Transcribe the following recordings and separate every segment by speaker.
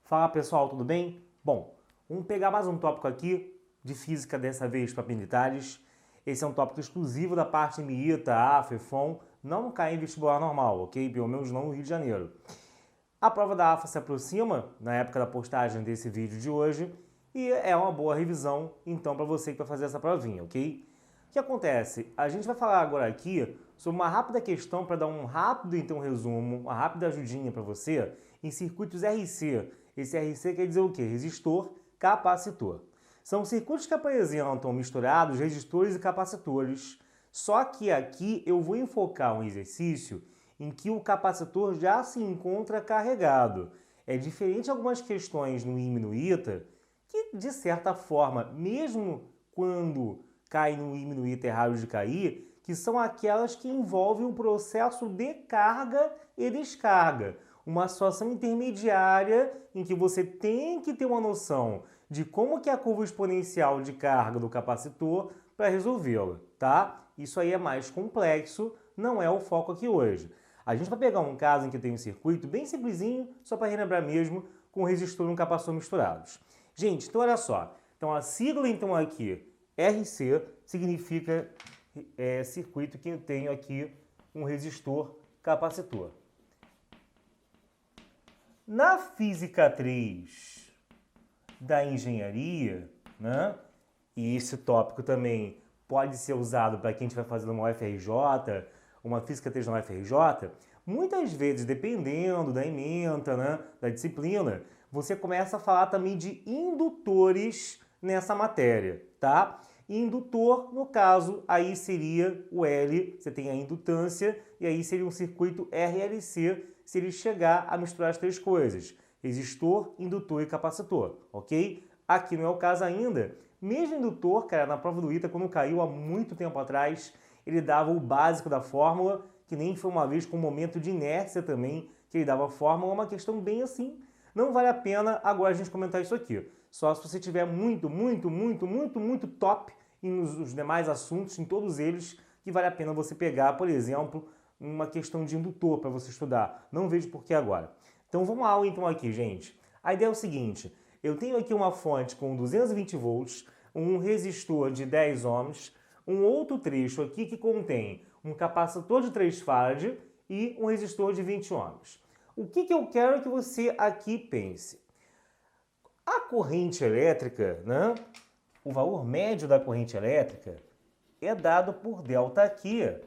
Speaker 1: Fala pessoal, tudo bem? Bom, vamos pegar mais um tópico aqui de física, dessa vez para militares. Esse é um tópico exclusivo da parte MITA, AFA, EFON, não cai em vestibular normal, ok? Pelo menos não no Rio de Janeiro. A prova da AFA se aproxima na época da postagem desse vídeo de hoje e é uma boa revisão, então, para você que vai fazer essa provinha, ok? O que acontece? A gente vai falar agora aqui sobre uma rápida questão para dar um rápido resumo, uma rápida ajudinha para você em circuitos RC. Esse RC quer dizer o quê? Resistor, capacitor. São circuitos que apresentam misturados resistores e capacitores, só que aqui eu vou enfocar um exercício em que o capacitor já se encontra carregado. É diferente de algumas questões no IME e no ITA, que de certa forma, mesmo quando cai no IME e no ITA é raro de cair, que são aquelas que envolvem o processo de carga e descarga. Uma situação intermediária em que você tem que ter uma noção de como que é a curva exponencial de carga do capacitor para resolvê-la, tá? Isso aí é mais complexo, não é o foco aqui hoje. A gente vai pegar um caso em que tem um circuito bem simplesinho, só para relembrar mesmo, com resistor e um capacitor misturados. Gente, então olha só. Então a sigla então aqui, RC, significa circuito que eu tenho aqui um resistor capacitor. Na física 3 da engenharia, né, e esse tópico também pode ser usado para quem estiver fazendo uma UFRJ, uma física 3 na UFRJ, muitas vezes, dependendo da ementa, né, da disciplina, você começa a falar também de indutores nessa matéria, tá? Indutor, no caso, aí seria o L, você tem a indutância, e aí seria um circuito RLC, se ele chegar a misturar as três coisas, resistor, indutor e capacitor, ok? Aqui não é o caso ainda. Mesmo indutor, cara, na prova do ITA, quando caiu há muito tempo atrás, ele dava o básico da fórmula, que nem foi uma vez com um momento de inércia também, que ele dava a fórmula, uma questão bem assim. Não vale a pena agora a gente comentar isso aqui. Só se você tiver muito top nos demais assuntos, em todos eles, que vale a pena você pegar, por exemplo, uma questão de indutor para você estudar. Não vejo por que agora. Então vamos lá então aqui, gente. A ideia é o seguinte, eu tenho aqui uma fonte com 220 volts, um resistor de 10 ohms, um outro trecho aqui que contém um capacitor de 3 farad e um resistor de 20 ohms. O que eu quero que você aqui pense? A corrente elétrica, né? O valor médio da corrente elétrica é dado por ΔQ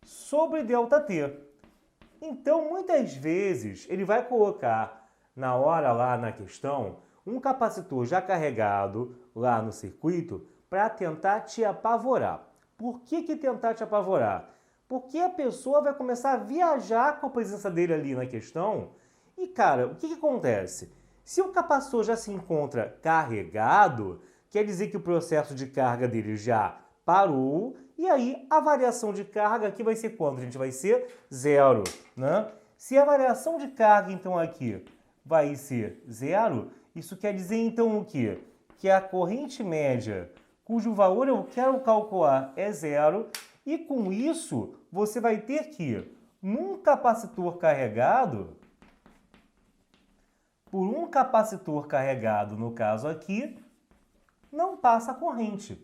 Speaker 1: sobre ΔT. Então, muitas vezes, ele vai colocar na hora lá na questão um capacitor já carregado lá no circuito para tentar te apavorar. Por que tentar te apavorar? Porque a pessoa vai começar a viajar com a presença dele ali na questão e, cara, o que acontece? Se o capacitor já se encontra carregado, quer dizer que o processo de carga dele já parou e aí a variação de carga aqui vai ser quanto? A gente vai ser zero, né? Se a variação de carga, então, aqui vai ser zero, isso quer dizer, então, o quê? Que a corrente média, cujo valor eu quero calcular é zero, e com isso você vai ter que, num capacitor carregado, por um capacitor carregado, no caso aqui, não passa a corrente.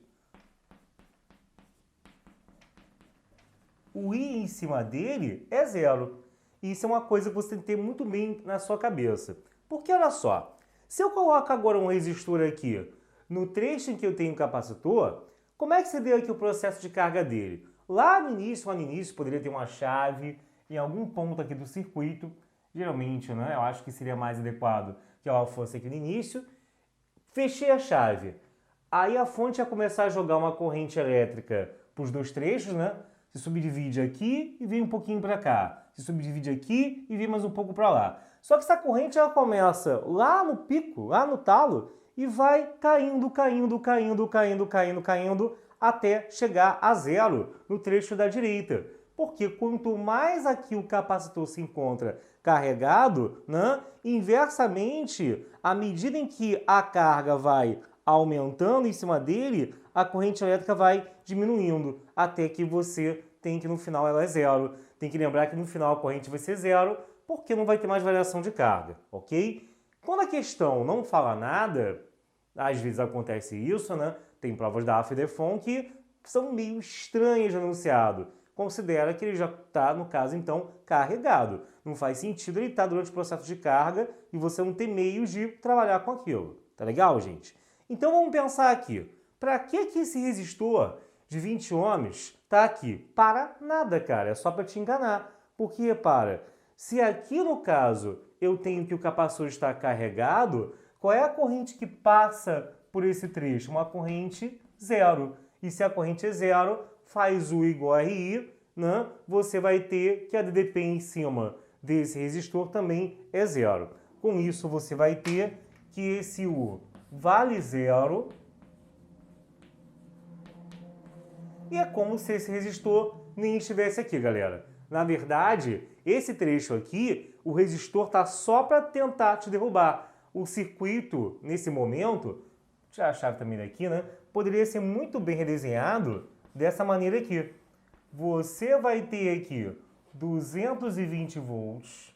Speaker 1: O I em cima dele é zero. Isso é uma coisa que você tem que ter muito bem na sua cabeça. Porque olha só, se eu coloco agora um resistor aqui no trecho em que eu tenho um capacitor, como é que você vê aqui o processo de carga dele? Lá no início, poderia ter uma chave em algum ponto aqui do circuito. Geralmente, né, eu acho que seria mais adequado que ela fosse aqui no início. Fechei a chave. Aí a fonte ia começar a jogar uma corrente elétrica para os dois trechos, né? Se subdivide aqui e vem um pouquinho para cá. Se subdivide aqui e vem mais um pouco para lá. Só que essa corrente ela começa lá no pico, lá no talo, e vai caindo, até chegar a zero no trecho da direita. Porque quanto mais aqui o capacitor se encontra carregado, né, inversamente, à medida em que a carga vai aumentando em cima dele, a corrente elétrica vai diminuindo, até que você tem que no final ela é zero. Tem que lembrar que no final a corrente vai ser zero, porque não vai ter mais variação de carga, ok? Quando a questão não fala nada, às vezes acontece isso, né? Tem provas da AFDEFON que são meio estranhas de enunciado. Considera que ele já está, no caso, então, carregado. Não faz sentido ele estar durante o processo de carga e você não ter meios de trabalhar com aquilo. Tá legal, gente? Então vamos pensar aqui. Para que esse resistor de 20 ohms está aqui? Para nada, cara. É só para te enganar. Porque, repara, se aqui no caso eu tenho que o capacitor está carregado, qual é a corrente que passa por esse trecho? Uma corrente zero. E se a corrente é zero, faz U igual a RI, né? Você vai ter que a DDP em cima desse resistor também é zero. Com isso, você vai ter que esse U vale zero. E é como se esse resistor nem estivesse aqui, galera. Na verdade, esse trecho aqui, o resistor está só para tentar te derrubar. O circuito, nesse momento, vou tirar a chave também daqui, né? Poderia ser muito bem redesenhado dessa maneira aqui. Você vai ter aqui 220 volts.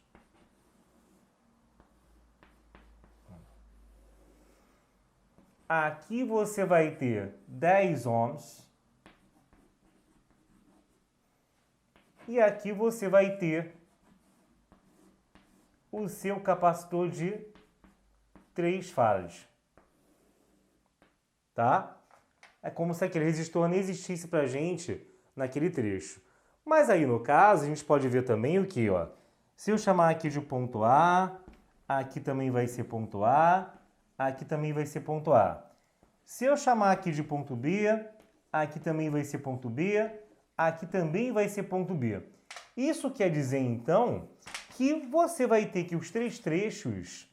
Speaker 1: Aqui você vai ter 10 ohms. E aqui você vai ter o seu capacitor de 3 farads. Tá? É como se aquele resistor nem existisse pra gente naquele trecho. Mas aí, no caso, a gente pode ver também o que, ó. Se eu chamar aqui de ponto A, aqui também vai ser ponto A, aqui também vai ser ponto A. Se eu chamar aqui de ponto B, aqui também vai ser ponto B, aqui também vai ser ponto B. Isso quer dizer, então, que você vai ter que os 3 trechos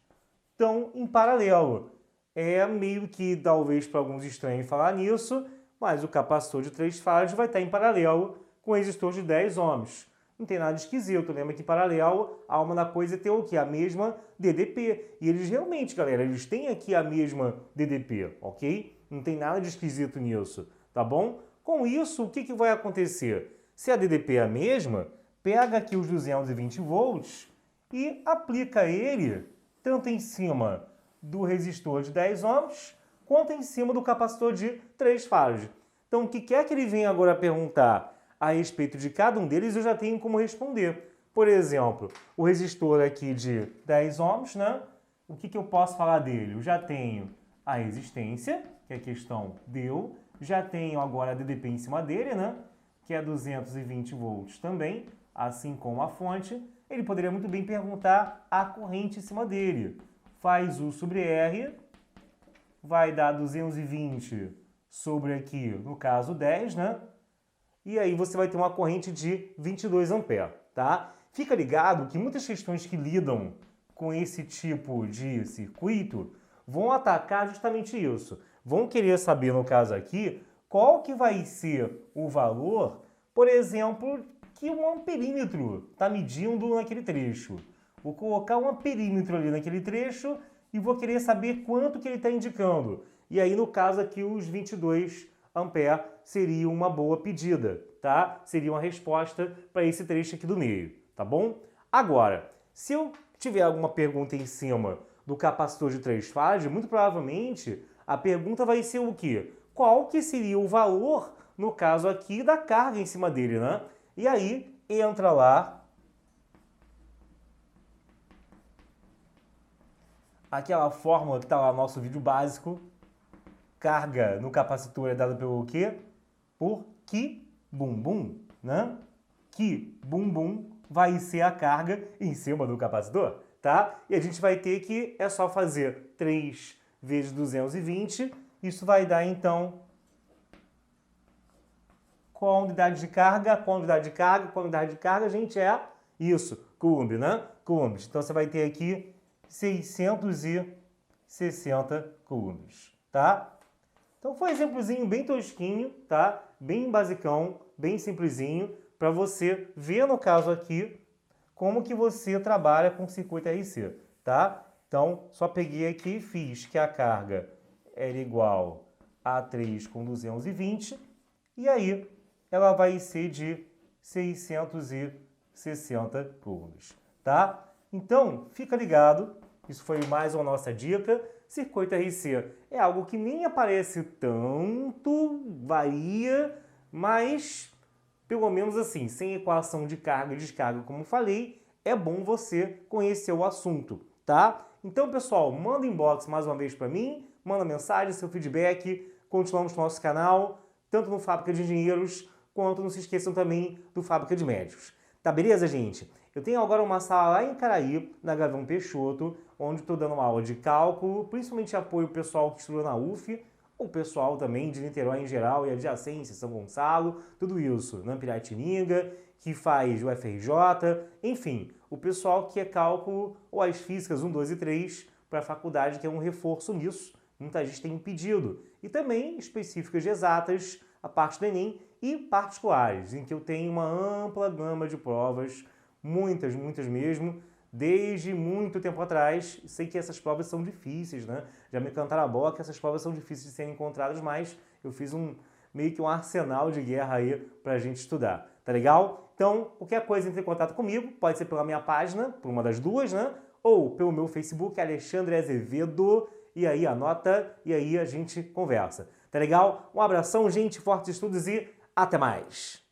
Speaker 1: estão em paralelo. É meio que, talvez, para alguns estranhos falar nisso, mas o capacitor de 3 farads vai estar em paralelo com o resistor de 10 ohms. Não tem nada esquisito. Lembra que em paralelo, a alma da coisa é ter o quê? A mesma DDP. E eles realmente, galera, eles têm aqui a mesma DDP, ok? Não tem nada de esquisito nisso, tá bom? Com isso, o que vai acontecer? Se a DDP é a mesma, pega aqui os 220 volts e aplica ele tanto em cima do resistor de 10 ohms, quanto em cima do capacitor de 3 farads. Então, o que quer que ele venha agora perguntar a respeito de cada um deles, eu já tenho como responder. Por exemplo, o resistor aqui de 10 ohms, né? O que eu posso falar dele? Eu já tenho a resistência, que a questão deu, já tenho agora a DDP em cima dele, né? Que é 220 volts também, assim como a fonte. Ele poderia muito bem perguntar a corrente em cima dele. Faz U sobre R, vai dar 220 sobre aqui, no caso 10, né? E aí você vai ter uma corrente de 22 amperes, tá? Fica ligado que muitas questões que lidam com esse tipo de circuito vão atacar justamente isso. Vão querer saber, no caso aqui, qual que vai ser o valor, por exemplo, que um amperímetro está medindo naquele trecho. Vou colocar um amperímetro ali naquele trecho e vou querer saber quanto que ele está indicando. E aí, no caso aqui, os 22 amperes seria uma boa pedida, tá? Seria uma resposta para esse trecho aqui do meio, tá bom? Agora, se eu tiver alguma pergunta em cima do capacitor de 3 farads, muito provavelmente a pergunta vai ser o quê? Qual que seria o valor, no caso aqui, da carga em cima dele, né? E aí, entra lá aquela fórmula que está lá no nosso vídeo básico. Carga no capacitor é dada pelo quê? Por Q bumbum, né? Q bumbum vai ser a carga em cima do capacitor, tá? E a gente vai ter que, é só fazer 3 vezes 220, isso vai dar, então, qual a unidade de carga? Qual a unidade de carga? Qual a unidade de carga, gente, é isso, coulomb, né? Coulombs. Então, você vai ter aqui 660 coulombs, tá? Então, foi um exemplozinho bem tosquinho, tá? Bem basicão, bem simplesinho, para você ver, no caso aqui, como que você trabalha com circuito RC, tá? Então, só peguei aqui e fiz que a carga era igual a 3 com 220, e aí ela vai ser de 660 coulombs, tá? Então, fica ligado Isso foi mais uma nossa dica. Circuito RC é algo que nem aparece tanto, varia, mas pelo menos assim, sem equação de carga e descarga, como falei, é bom você conhecer o assunto, tá? Então, pessoal, manda inbox mais uma vez para mim, manda mensagem, seu feedback, continuamos no nosso canal, tanto no Fábrica de Engenheiros, quanto não se esqueçam também do Fábrica de Médicos. Tá beleza, gente? Eu tenho agora uma sala lá em Caraí, na Gavião Peixoto, onde estou dando uma aula de cálculo, principalmente apoio ao pessoal que estuda na UF, o pessoal também de Niterói em geral e adjacência, São Gonçalo, tudo isso, na Piratininga, que faz o FRJ, enfim, o pessoal que é cálculo ou as físicas 1, 2 e 3 para a faculdade, que é um reforço nisso, muita gente tem um pedido. E também específicas de exatas, a parte do Enem e particulares, em que eu tenho uma ampla gama de provas, muitas mesmo, desde muito tempo atrás. Sei que essas provas são difíceis, né? Já me cantaram a bola que essas provas são difíceis de serem encontradas, mas eu fiz meio que um arsenal de guerra aí pra gente estudar, tá legal? Então, qualquer coisa, entre em contato comigo, pode ser pela minha página, por uma das duas, né? Ou pelo meu Facebook, Alexandre Azevedo, e aí anota, e aí a gente conversa, tá legal? Um abração, gente, fortes estudos e até mais!